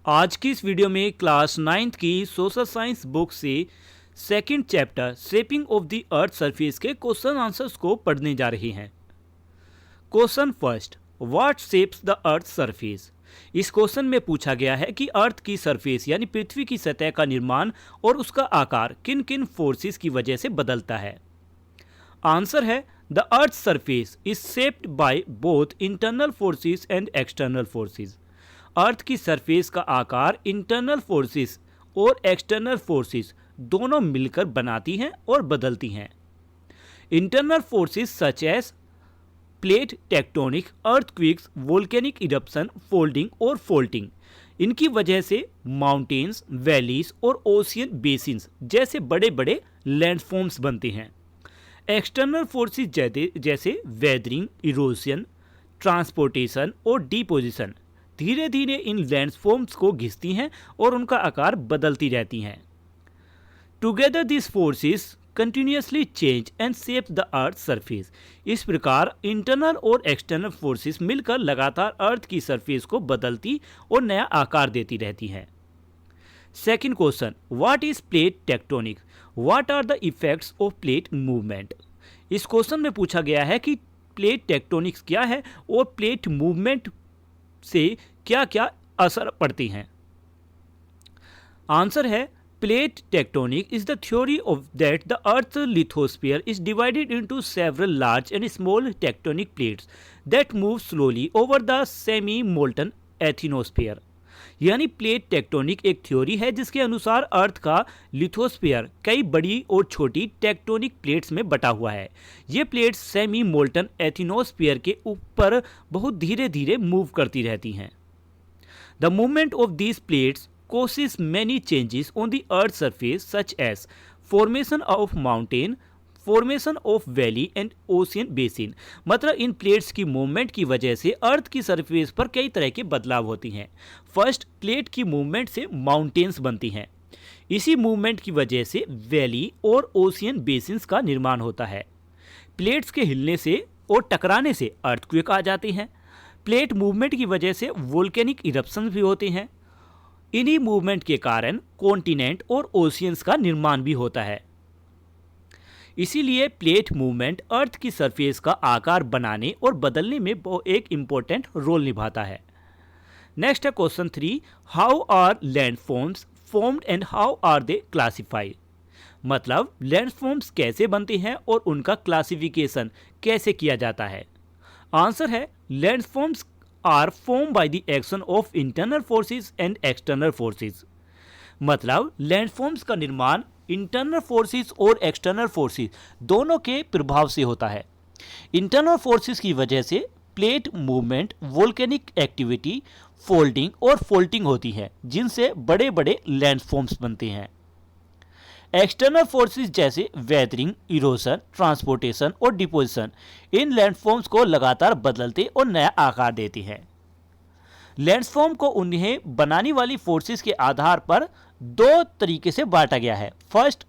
आज की इस वीडियो में क्लास 9th की सोशल साइंस बुक से second chapter shaping of the earth surface के क्वेश्चन आंसर्स को पढ़ने जा रहे हैं। Question first, what shapes the earth surface. इस क्वेश्चन में पूछा गया है कि अर्थ की सरफेस यानी पृथ्वी की सतह का निर्माण और उसका आकार किन किन फोर्सेस की वजह से बदलता है। आंसर है the earth surface is shaped by both internal forces and external forces. Earth की सरफेस का आकार इंटरनल फोर्सेस और एक्सटर्नल फोर्सेस दोनों मिलकर बनाती हैं और बदलती हैं। Internal forces such as plate tectonic, earthquakes, volcanic eruption, folding और फोल्टिंग, इनकी वजह से माउंटेन्स, वैलीज और ओशियन बेसिन्स जैसे बड़े बड़े लैंडफॉर्म्स बनते हैं। एक्सटर्नल फोर्सेस जैसे वेदरिंग, इरोजन, ट्रांसपोर्टेशन और डिपोजिशन धीरे धीरे इन लैंडफॉर्म्स को घिसती हैं और उनका आकार बदलती रहती हैं। Together this forces continuously change and shape the earth surface. इस प्रकार इंटरनल और एक्सटर्नल फोर्सेस मिलकर लगातार अर्थ की सरफेस को बदलती और नया आकार देती रहती हैं। Second question, what is plate tectonic, what are the effects of plate movement. इस क्वेश्चन में पूछा गया है कि प्लेट टेक्टोनिक्स क्या है और प्लेट मूवमेंट से क्या क्या असर पड़ती हैं। आंसर है plate tectonic is the theory of that the earth lithosphere is divided into several large and small tectonic plates that move slowly over the semi molten asthenosphere. यानी प्लेट टेक्टोनिक एक theory है जिसके अनुसार अर्थ का lithosphere कई बड़ी और छोटी टेक्टोनिक प्लेट्स में बटा हुआ है। ये प्लेट्स सेमी मोल्टन एथिनोस्फीयर के ऊपर बहुत धीरे धीरे मूव करती रहती हैं। The movement of these plates causes many changes on the earth surface such as formation of mountain, formation of valley and ocean basin. मतलब इन प्लेट्स की मूवमेंट की वजह से अर्थ की सरफेस पर कई तरह के बदलाव होती हैं। फर्स्ट, प्लेट की मूवमेंट से माउंटेन्स बनती हैं। इसी मूवमेंट की वजह से वैली और ओशियन बेसिन्स का निर्माण होता है। प्लेट्स के हिलने से और टकराने से अर्थक्वेक आ जाती हैं। प्लेट मूवमेंट की वजह से वोल्केनिक इरप्शन भी होते हैं। इन्हीं मूवमेंट के कारण कॉन्टिनेंट और ओशियंस का निर्माण भी होता है। इसीलिए प्लेट मूवमेंट अर्थ की सरफेस का आकार बनाने और बदलने में एक इम्पोर्टेंट रोल निभाता है। नेक्स्ट है question 3, how are landforms formed and how are they classified. मतलब लैंडफॉर्म्स कैसे बनते हैं और उनका क्लासिफिकेशन कैसे किया जाता है। आंसर है landforms are form by the action of internal forces and external forces. मतलब लैंडफॉर्म्स का निर्माण इंटरनल फोर्सेस और एक्सटर्नल फोर्सेस दोनों के प्रभाव से होता है। इंटरनल फोर्सेस की वजह से plate movement, volcanic activity, folding और फोल्टिंग होती है जिनसे बड़े बड़े लैंडफॉर्म्स बनते हैं। एक्सटर्नल फोर्सेस जैसे वेदरिंग, इरोजन, ट्रांसपोर्टेशन और डिपोजिशन इन लैंडफॉर्म्स को लगातार बदलते और नया आकार देती हैं। लैंडफॉर्म को उन्हें बनाने वाली फोर्सेस के आधार पर दो तरीके से बांटा गया है। First,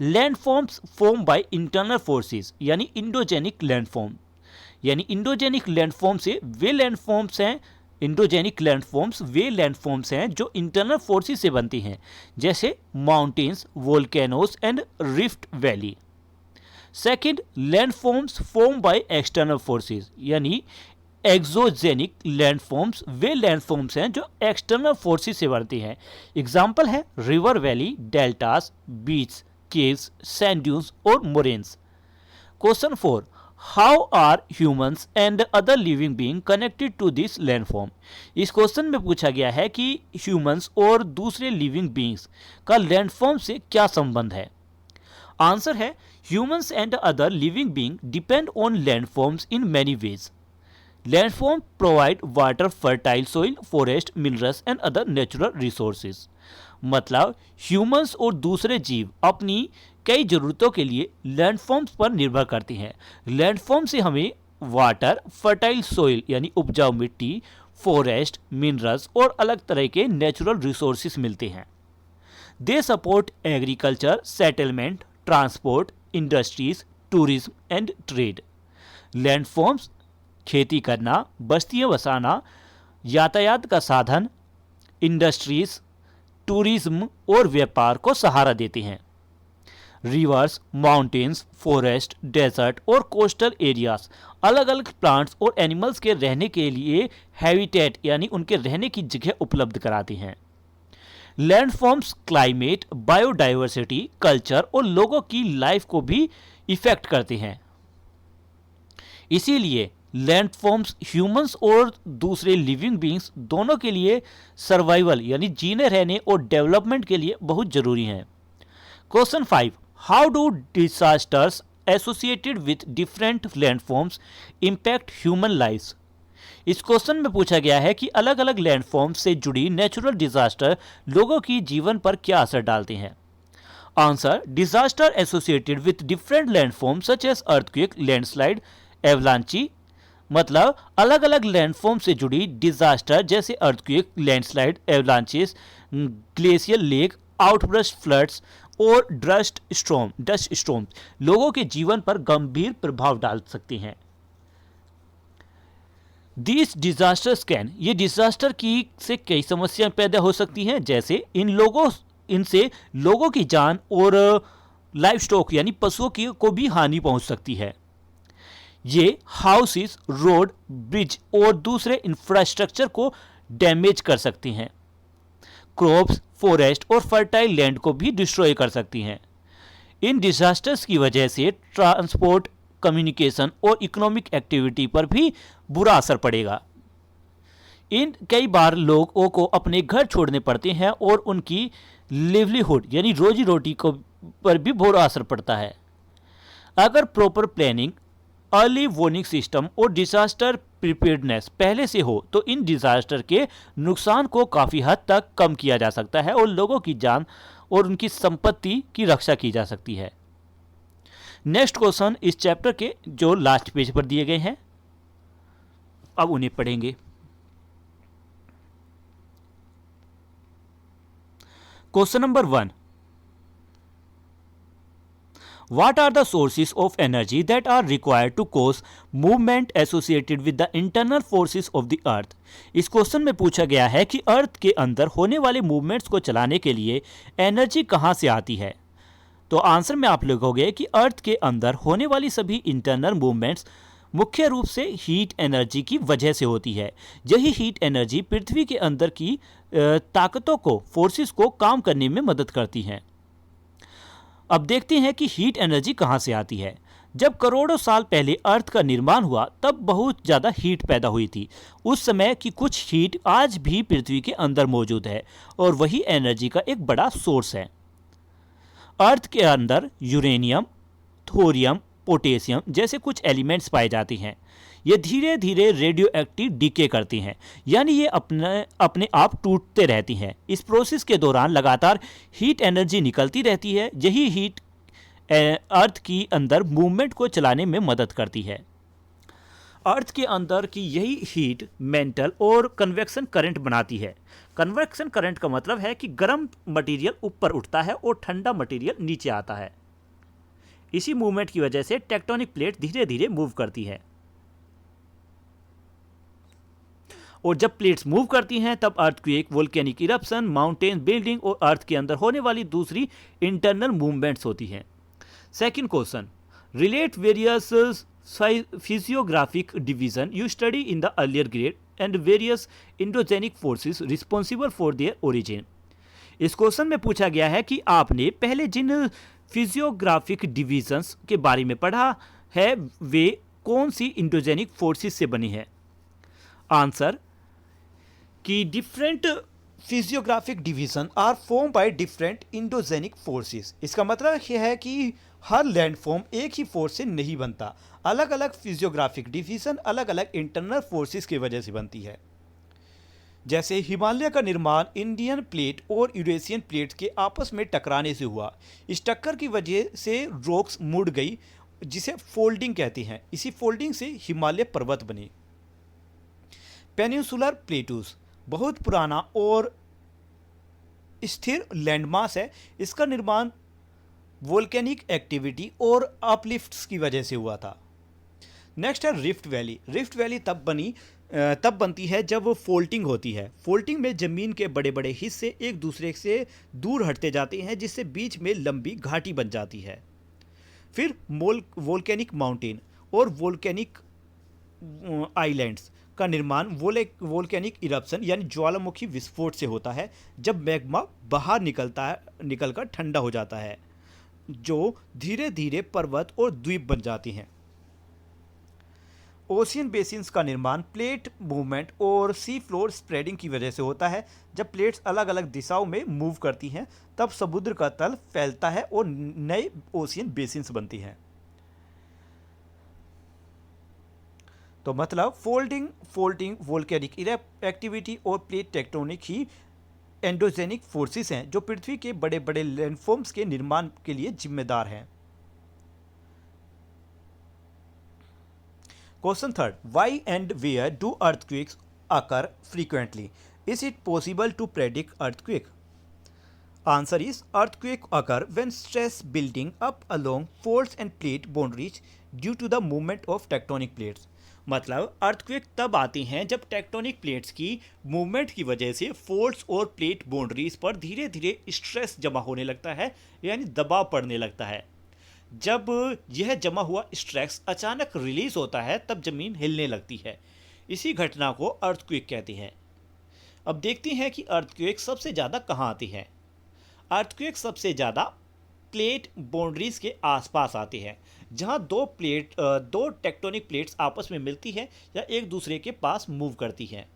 landforms form by internal forces यानी इंडोजेनिक लैंडफॉर्म। यानी इंडोजेनिक लैंडफॉर्म वे लैंडफॉर्म्स हैं जो इंटरनल फोर्सेस से बनती हैं, जैसे mountains, volcanoes and rift valley. Second, landforms form by external forces यानी एक्सोजेनिक लैंडफॉर्म्स वे लैंडफॉर्म्स हैं जो एक्सटर्नल फोर्सेस से बनती हैं। एग्जाम्पल है river valley, deltas, beach, caves, sand dunes और moraines. Question 4, how are humans and other living being connected to this landform. इस क्वेश्चन में पूछा गया है कि ह्यूमंस और दूसरे लिविंग बीइंग्स का लैंडफॉर्म से क्या संबंध है। आंसर है humans and other living being depend on landforms in many ways. Landform provide water, fertile soil, forest, minerals and other natural resources. मतलब ह्यूमंस और दूसरे जीव अपनी कई ज़रूरतों के लिए लैंडफॉर्म्स पर निर्भर करते हैं। लैंडफॉर्म से हमें वाटर, फर्टाइल सोइल यानी उपजाऊ मिट्टी, फॉरेस्ट, मिनरल्स और अलग तरह के नेचुरल रिसोर्सेज मिलते हैं। They support agriculture, settlement, transport, industries, tourism and trade. Landforms खेती करना, बस्तियां बसाना, यातायात का साधन, इंडस्ट्रीज, टूरिज्म और व्यापार को सहारा देते हैं। रिवर्स, माउंटेन्स, फॉरेस्ट, डेजर्ट और कोस्टल एरियाज अलग अलग प्लांट्स और एनिमल्स के रहने के लिए हैबिटेट यानी उनके रहने की जगह उपलब्ध कराते हैं। लैंडफॉर्म्स क्लाइमेट, बायोडाइवर्सिटी, कल्चर और लोगों की लाइफ को भी इफेक्ट करते हैं। इसीलिए लैंडफॉर्म्स ह्यूमंस और दूसरे लिविंग बींग्स दोनों के लिए सर्वाइवल यानी जीने रहने और डेवलपमेंट के लिए बहुत जरूरी हैं। Question 5, how do disasters associated with different landforms impact human lifes? इस क्वेश्चन में पूछा गया है कि अलग अलग लैंडफॉर्म्स से जुड़ी नेचुरल डिजास्टर लोगों की जीवन पर क्या असर डालते हैं। Answer, disaster associated with different landforms such as earthquake, landslide, avalanche, मतलब अलग अलग लैंडफॉर्म से जुड़ी डिजास्टर जैसे earthquake, landslide, avalanches, glacier lake, outburst floods और डस्ट स्टॉर्म लोगों के जीवन पर गंभीर प्रभाव डाल सकते हैं। These disasters can, ये डिजास्टर की से कई समस्याएं पैदा हो सकती हैं, जैसे इनसे लोगों की जान और लाइफ स्टॉक यानी पशुओं की को भी हानि पहुंच सकती है। ये हाउसेस, रोड, ब्रिज और दूसरे इंफ्रास्ट्रक्चर को डैमेज कर सकती हैं। क्रॉप्स, फॉरेस्ट और फर्टाइल लैंड को भी डिस्ट्रॉय कर सकती हैं। इन डिजास्टर्स की वजह से ट्रांसपोर्ट, कम्युनिकेशन और इकोनॉमिक एक्टिविटी पर भी बुरा असर पड़ेगा। इन कई बार लोगों को अपने घर छोड़ने पड़ते हैं और उनकी लिवलीहुड यानी रोजी रोटी को पर भी बुरा असर पड़ता है। अगर proper planning, early warning system और डिजास्टर प्रिपेयर्डनेस पहले से हो तो इन डिजास्टर के नुकसान को काफ़ी हद तक कम किया जा सकता है और लोगों की जान और उनकी संपत्ति की रक्षा की जा सकती है। नेक्स्ट क्वेश्चन इस चैप्टर के जो लास्ट पेज पर दिए गए हैं, अब उन्हें पढ़ेंगे। Question number 1, What are the sources of energy that are required to cause movement associated with the internal forces of the earth? इस क्वेश्चन में पूछा गया है कि अर्थ के अंदर होने वाले मूवमेंट्स को चलाने के लिए एनर्जी कहाँ से आती है। तो आंसर में आप लिखोगे कि अर्थ के अंदर होने वाली सभी इंटरनल मूवमेंट्स मुख्य रूप से हीट एनर्जी की वजह से होती है। यही हीट एनर्जी पृथ्वी के अंदर की ताकतों को, फोर्सेस को काम करने में मदद करती हैं। अब देखते हैं कि हीट एनर्जी कहाँ से आती है। जब करोड़ों साल पहले अर्थ का निर्माण हुआ तब बहुत ज़्यादा हीट पैदा हुई थी। उस समय की कुछ हीट आज भी पृथ्वी के अंदर मौजूद है और वही एनर्जी का एक बड़ा सोर्स है। अर्थ के अंदर यूरेनियम, थोरियम, पोटेशियम जैसे कुछ एलिमेंट्स पाए जाते हैं। ये धीरे धीरे रेडियो एक्टिव डीके करती हैं, यानी ये अपने आप टूटते रहती हैं। इस प्रोसेस के दौरान लगातार हीट एनर्जी निकलती रहती है। यही हीट अर्थ की अंदर मूवमेंट को चलाने में मदद करती है। अर्थ के अंदर की यही हीट मेंटल और कन्वेक्शन करंट बनाती है। कन्वेक्शन करंट का मतलब है कि गर्म मटेरियल ऊपर उठता है और ठंडा मटेरियल नीचे आता है। इसी मूवमेंट की वजह से टेक्टोनिक प्लेट धीरे धीरे मूव करती है और जब प्लेट्स मूव करती हैं तब earthquake, volcanic eruption, mountain building और अर्थ के अंदर होने वाली दूसरी इंटरनल मूवमेंट्स होती हैं। Second question, relate various physiographic division you study in the earlier grade and various endogenic forces responsible for their origin. इस क्वेश्चन में पूछा गया है कि आपने पहले जिन फिजियोग्राफिक डिवीजन्स के बारे में पढ़ा है वे कौन सी इंडोजेनिक फोर्सेस से बनी है। आंसर कि different physiographic division are form by different endogenic forces. इसका मतलब यह है कि हर लैंडफॉर्म एक ही फोर्स से नहीं बनता। अलग अलग फिजियोग्राफिक डिवीजन अलग अलग इंटरनल फोर्सेस की वजह से बनती है। जैसे हिमालय का निर्माण इंडियन प्लेट और यूरेशियन प्लेट के आपस में टकराने से हुआ। इस टक्कर की वजह से रॉक्स मुड़ गई जिसे फोल्डिंग कहते हैं। इसी फोल्डिंग से हिमालय पर्वत बने। पेनिनसुलर प्लेटूस बहुत पुराना और स्थिर लैंडमास है। इसका निर्माण वोल्केनिक एक्टिविटी और अपलिफ्ट्स की वजह से हुआ था। नेक्स्ट है रिफ्ट वैली। रिफ्ट वैली तब बनी तब बनती है जब फोल्टिंग होती है। फोल्टिंग में ज़मीन के बड़े बड़े हिस्से एक दूसरे से दूर हटते जाते हैं, जिससे बीच में लंबी घाटी बन जाती है। फिर वोल्केनिक माउंटेन और वोल्केनिक आइलैंड्स का निर्माण वोल्केनिक इरप्शन यानी ज्वालामुखी विस्फोट से होता है, जब मैग्मा बाहर निकलकर ठंडा हो जाता है, जो धीरे धीरे पर्वत और द्वीप बन जाती हैं। ओशियन बेसिन्स का निर्माण प्लेट मूवमेंट और सी फ्लोर स्प्रेडिंग की वजह से होता है। जब प्लेट्स अलग अलग दिशाओं में मूव करती हैं, तब समुद्र का तल फैलता है और नए ओशियन बेसिन्स बनती हैं। तो मतलब फोल्डिंग वोल्केनिक एक्टिविटी और प्लेट टेक्टोनिक ही एंडोजेनिक फोर्सेस हैं, जो पृथ्वी के बड़े बड़े लैंडफॉर्म्स के निर्माण के लिए जिम्मेदार हैं। Question third, why and where do earthquakes occur frequently? Is it possible to predict earthquake? Answer is earthquake occur when stress building up along faults and plate boundaries due to the movement of tectonic plates. मतलब earthquake तब आती हैं जब tectonic plates की movement की वजह से folds और प्लेट बाउंड्रीज पर धीरे धीरे स्ट्रेस जमा होने लगता है, यानी दबाव पड़ने लगता है। जब यह जमा हुआ स्ट्रेस अचानक रिलीज होता है, तब जमीन हिलने लगती है। इसी घटना को अर्थक्वेक कहते हैं। अब देखते हैं कि अर्थक्वेक सबसे ज़्यादा कहाँ आती है। अर्थक्वेक सबसे ज़्यादा प्लेट बाउंड्रीज के आसपास आते हैं, जहां दो टेक्टोनिक प्लेट्स आपस में मिलती है या एक दूसरे के पास मूव करती हैं।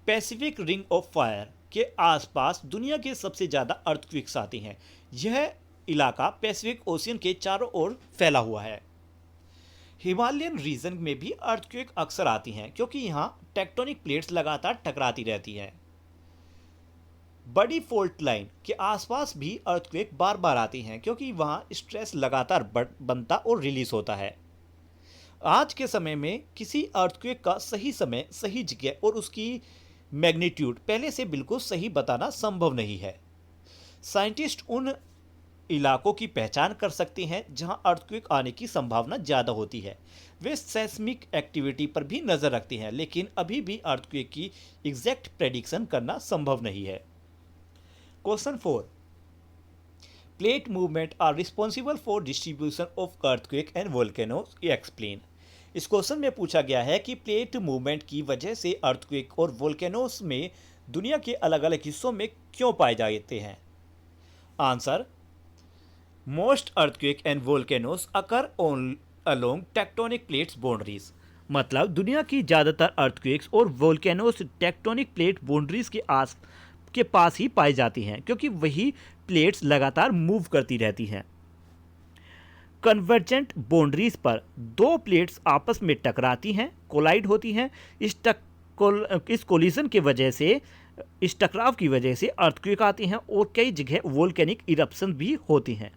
पैसिफिक रिंग ऑफ फायर के आसपास दुनिया के सबसे ज़्यादा अर्थक्वेक्स आते हैं। यह इलाका पैसिफिक ओशियन के चारों ओर फैला हुआ है। हिमालयन रीजन में भी अर्थक्वेक अक्सर आती हैं, क्योंकि यहाँ टेक्टोनिक प्लेट्स लगातार टकराती रहती हैं। बड़ी फॉल्ट लाइन के आसपास भी अर्थक्वेक बार बार आती हैं, क्योंकि वहाँ स्ट्रेस लगातार बनता और रिलीज होता है। आज के समय में किसी अर्थक्वेक का सही समय, सही जगह और उसकी मैग्नीट्यूड पहले से बिल्कुल सही बताना संभव नहीं है। साइंटिस्ट उन इलाकों की पहचान कर सकते हैं जहां अर्थक्वेक आने की संभावना ज़्यादा होती है। वे सेस्मिक एक्टिविटी पर भी नज़र रखते हैं, लेकिन अभी भी अर्थक्वेक की एग्जैक्ट प्रेडिक्शन करना संभव नहीं है। Question 4, plate movement are responsible for distribution of earthquake and volcanoes, explain. इस क्वेश्चन में पूछा गया है कि प्लेट मूवमेंट की वजह से अर्थक्वेक और वोल्केनोज में दुनिया के अलग अलग हिस्सों में क्यों पाए जाते हैं। Answer, most earthquake and volcanoes occur along tectonic plates boundaries. मतलब दुनिया की ज़्यादातर अर्थक्वेक्स और वोल्केनोज टेक्टोनिक प्लेट बाउंड्रीज के पास ही पाई जाती हैं, क्योंकि वही प्लेट्स लगातार मूव करती रहती हैं। कन्वर्जेंट बाउंड्रीज पर दो प्लेट्स आपस में टकराती हैं, कोलाइड होती हैं। इस कोलिजन की वजह से, इस टकराव की वजह से अर्थक्वेक आती हैं और कई जगह वोल्केनिक इरप्शन भी होती हैं।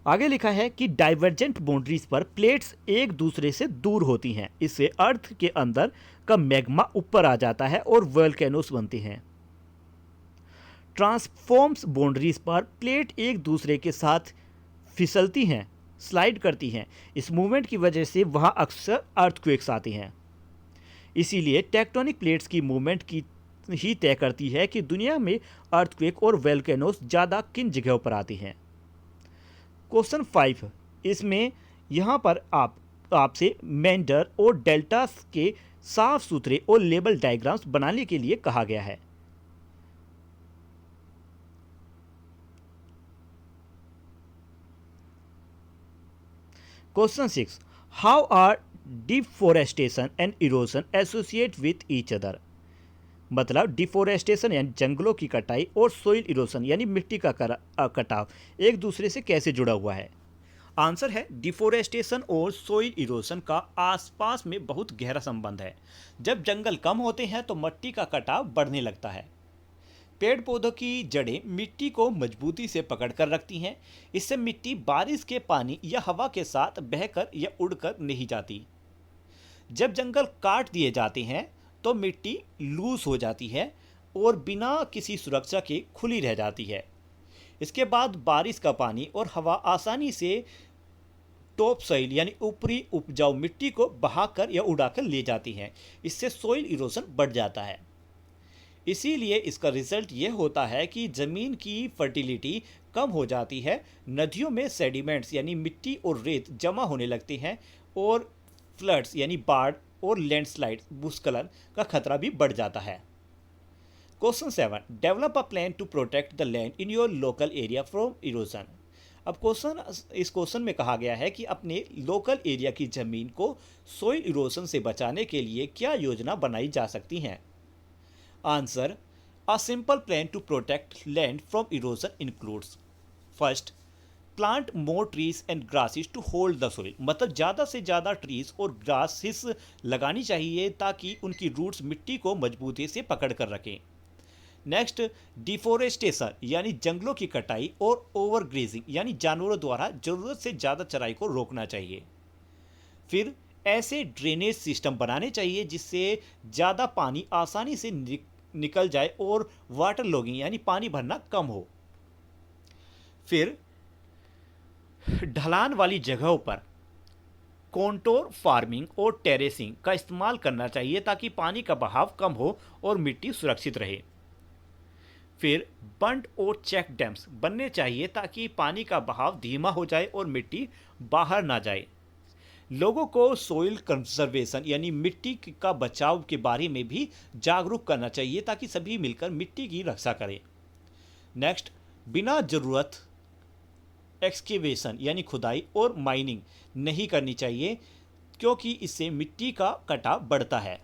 आगे लिखा है कि डाइवर्जेंट बाउंड्रीज पर प्लेट्स एक दूसरे से दूर होती हैं। इससे अर्थ के अंदर का मैग्मा ऊपर आ जाता है और वोल्केनोस बनते हैं। ट्रांसफॉर्म्स बाउंड्रीज पर प्लेट एक दूसरे के साथ फिसलती हैं, स्लाइड करती हैं। इस मूवमेंट की वजह से वहां अक्सर अर्थक्वेक्स आती हैं। इसीलिए टेक्टोनिक प्लेट्स की मूवमेंट की ही तय करती है कि दुनिया में अर्थक्वेक और वोल्केनोस ज़्यादा किन जगहों पर आती हैं। क्वेश्चन 5, इसमें यहाँ पर आपसे मेंडर और डेल्टास के साफ सुथरे और लेबल डायग्राम्स बनाने के लिए कहा गया है। Question 6, how are deforestation and erosion associate with each other. मतलब डिफोरेस्टेशन यानी जंगलों की कटाई और सोइल इरोजन यानी मिट्टी का कटाव एक दूसरे से कैसे जुड़ा हुआ है। आंसर है, डिफोरेस्टेशन और सोइल इरोजन का आसपास में बहुत गहरा संबंध है। जब जंगल कम होते हैं तो मिट्टी का कटाव बढ़ने लगता है। पेड़ पौधों की जड़ें मिट्टी को मजबूती से पकड़ कर रखती हैं। इससे मिट्टी बारिश के पानी या हवा के साथ बहकर या उड़कर नहीं जाती। जब जंगल काट दिए जाते हैं तो मिट्टी लूज हो जाती है और बिना किसी सुरक्षा के खुली रह जाती है। इसके बाद बारिश का पानी और हवा आसानी से टॉप सॉइल यानी ऊपरी उपजाऊ मिट्टी को बहाकर या उड़ाकर ले जाती हैं। इससे सॉइल इरोजन बढ़ जाता है। इसीलिए इसका रिजल्ट ये होता है कि ज़मीन की फर्टिलिटी कम हो जाती है, नदियों में सेडिमेंट्स यानी मिट्टी और रेत जमा होने लगती हैं और फ्लड्स यानी बाढ़ और लैंडस्लाइड भूस्खलन का खतरा भी बढ़ जाता है। Question 7, develop a plan to protect the land in your local area from erosion. अब इस क्वेश्चन में कहा गया है कि अपने लोकल एरिया की ज़मीन को सोइल इरोजन से बचाने के लिए क्या योजना बनाई जा सकती हैं। Answer, a simple plan to protect land from erosion includes first, plant more trees and grasses to hold the soil. मतलब ज़्यादा से ज़्यादा ट्रीज और ग्रासेस लगानी चाहिए ताकि उनकी रूट्स मिट्टी को मजबूती से पकड़ कर रखें। नेक्स्ट, डिफोरेस्टेशन यानी जंगलों की कटाई और ओवरग्रेजिंग यानी जानवरों द्वारा ज़रूरत से ज़्यादा चराई को रोकना चाहिए। फिर ऐसे ड्रेनेज सिस्टम बनाने चाहिए जिससे ज़्यादा पानी आसानी से निकल जाए और वाटर लॉगिंग यानी पानी भरना कम हो। फिर ढलान वाली जगहों पर कॉन्टोर फार्मिंग और टेरेसिंग का इस्तेमाल करना चाहिए ताकि पानी का बहाव कम हो और मिट्टी सुरक्षित रहे। फिर बंड और चेक डैम्स बनने चाहिए ताकि पानी का बहाव धीमा हो जाए और मिट्टी बाहर ना जाए। लोगों को सोइल कंजर्वेशन यानी मिट्टी का बचाव के बारे में भी जागरूक करना चाहिए ताकि सभी मिलकर मिट्टी की रक्षा करें। नेक्स्ट, बिना ज़रूरत एक्सकेवेशन यानी खुदाई और माइनिंग नहीं करनी चाहिए क्योंकि इससे मिट्टी का कटाव बढ़ता है।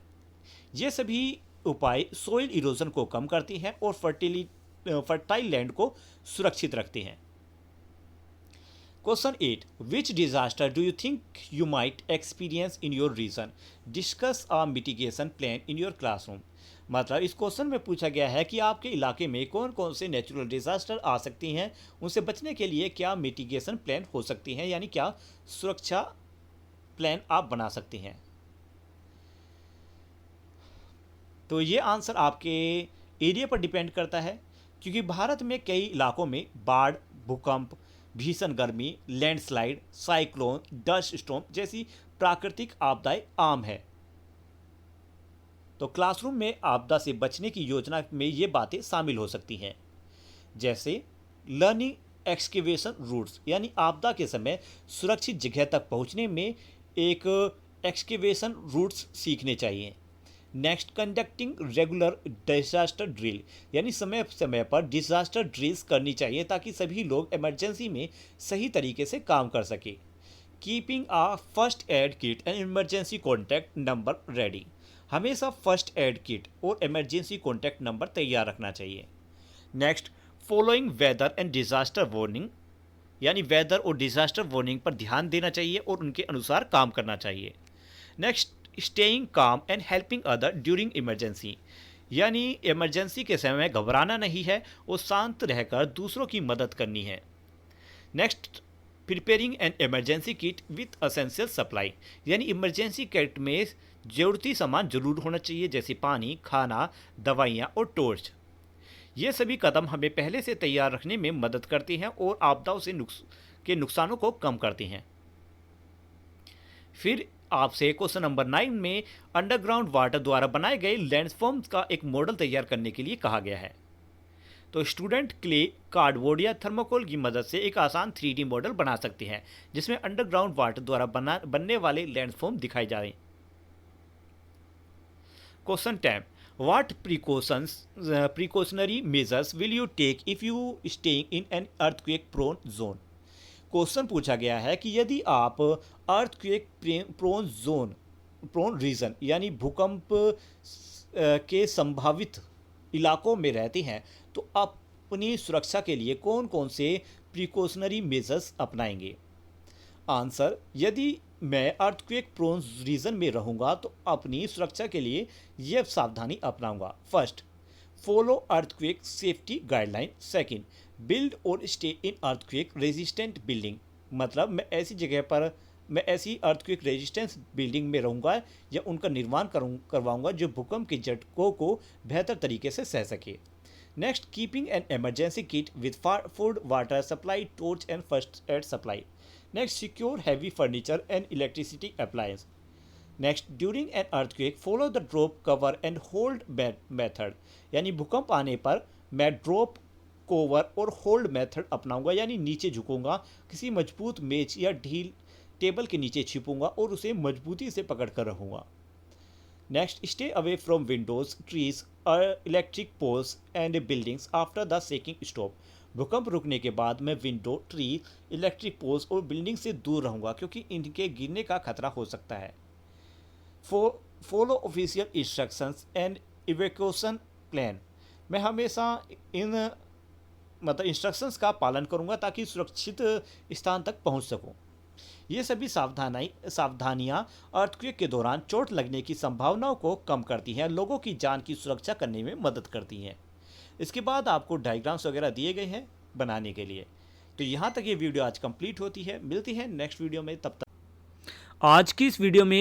ये सभी उपाय सोइल इरोजन को कम करती हैं और फर्टाइल लैंड को सुरक्षित रखते हैं। Question 8, which disaster do you think you might experience in your region, discuss a mitigation plan in your classroom. मतलब इस क्वेश्चन में पूछा गया है कि आपके इलाके में कौन कौन से नेचुरल डिजास्टर आ सकती हैं, उनसे बचने के लिए क्या मिटिगेशन प्लान हो सकती हैं यानी क्या सुरक्षा प्लान आप बना सकते हैं। तो ये आंसर आपके एरिया पर डिपेंड करता है क्योंकि भारत में कई इलाकों में बाढ़, भूकंप, भीषण गर्मी, लैंडस्लाइड, साइक्लोन, डस्ट स्टॉर्म जैसी प्राकृतिक आपदाएं आम है। तो क्लासरूम में आपदा से बचने की योजना में ये बातें शामिल हो सकती हैं, जैसे लर्निंग एक्सकेवेशन रूट्स यानी आपदा के समय सुरक्षित जगह तक पहुंचने में एक एक्सकेवेशन रूट्स सीखने चाहिए। Next, conducting regular disaster drill यानी समय समय पर डिजास्टर ड्रिल्स करनी चाहिए ताकि सभी लोग इमरजेंसी में सही तरीके से काम कर सके। Keeping a first aid kit and emergency contact number ready, हमेशा फर्स्ट एड किट और इमरजेंसी कॉन्टैक्ट नंबर तैयार रखना चाहिए। Next, following weather and disaster warning यानी वेदर और डिजास्टर वार्निंग पर ध्यान देना चाहिए और उनके अनुसार काम करना चाहिए। नेक्स्ट, स्टेइंग काम and helping other during emergency यानी इमरजेंसी के समय घबराना नहीं है और शांत रहकर दूसरों की मदद करनी है। Next, preparing an emergency kit with essential supply यानी इमरजेंसी किट में ज़रूरती सामान जरूर होना चाहिए जैसे पानी, खाना, दवाइयाँ और टॉर्च। ये सभी कदम हमें पहले से तैयार रखने में मदद करती हैं और आपदाओं से नुकसानों को कम करती हैं। फिर आपसे क्वेश्चन नंबर 9 में अंडरग्राउंड वाटर द्वारा बनाए गए लैंडफॉर्म्स का एक मॉडल तैयार करने के लिए कहा गया है। तो स्टूडेंट क्ले, कार्डबोर्ड या थर्मोकोल की मदद से एक आसान 3D मॉडल बना सकते हैं जिसमें अंडरग्राउंड वाटर द्वारा बनने वाले लैंडफॉर्म दिखाए जाएं। Question 10, what precautionary measures will you take if you staying in an earthquake prone zone. Question पूछा गया है कि यदि आप अर्थक्वेक प्रोन रीजन यानी भूकंप के संभावित इलाकों में रहते हैं तो अपनी सुरक्षा के लिए कौन कौन से प्रिकॉशनरी मेजर्स अपनाएंगे। आंसर, यदि मैं अर्थक्वेक प्रोन रीजन में रहूँगा तो अपनी सुरक्षा के लिए यह सावधानी अपनाऊंगा। First, follow earthquake safety guideline. Second, build और stay in earthquake resistant building, मतलब मैं ऐसी अर्थक्वेक रेजिस्टेंस बिल्डिंग में रहूँगा या उनका निर्माण करवाऊँगा जो भूकंप के झटकों को बेहतर तरीके से सह सके। Next, keeping an emergency kit with food, water supply, torch and first aid supply. Next, secure heavy furniture and electricity appliance. Next, during an earthquake follow the drop cover and hold method, यानी भूकंप आने पर मैं drop cover और hold method अपनाऊंगा, यानी नीचे झुकूंगा, किसी मजबूत मेज या ढील टेबल के नीचे छिपूंगा और उसे मजबूती से पकड़ कर रहूंगा। Next, stay away from windows, trees, electric poles and buildings after the shaking stop. भूकंप रुकने के बाद मैं विंडो, ट्री, इलेक्ट्रिक पोल्स और बिल्डिंग से दूर रहूंगा क्योंकि इनके गिरने का खतरा हो सकता है। Follow official instructions and evacuation plan. मैं हमेशा इन इंस्ट्रक्शंस का पालन करूंगा ताकि सुरक्षित स्थान तक पहुंच सकूं। ये सभी सावधानियां अर्थक्वेक के दौरान चोट लगने की संभावनाओं को कम करती हैं, लोगों की जान की सुरक्षा करने में मदद करती हैं। इसके बाद आपको डायग्राम्स वगैरह दिए गए हैं बनाने के लिए। तो यहाँ तक ये वीडियो आज कंप्लीट होती है। मिलती है नेक्स्ट वीडियो में, तब तक। आज की इस वीडियो में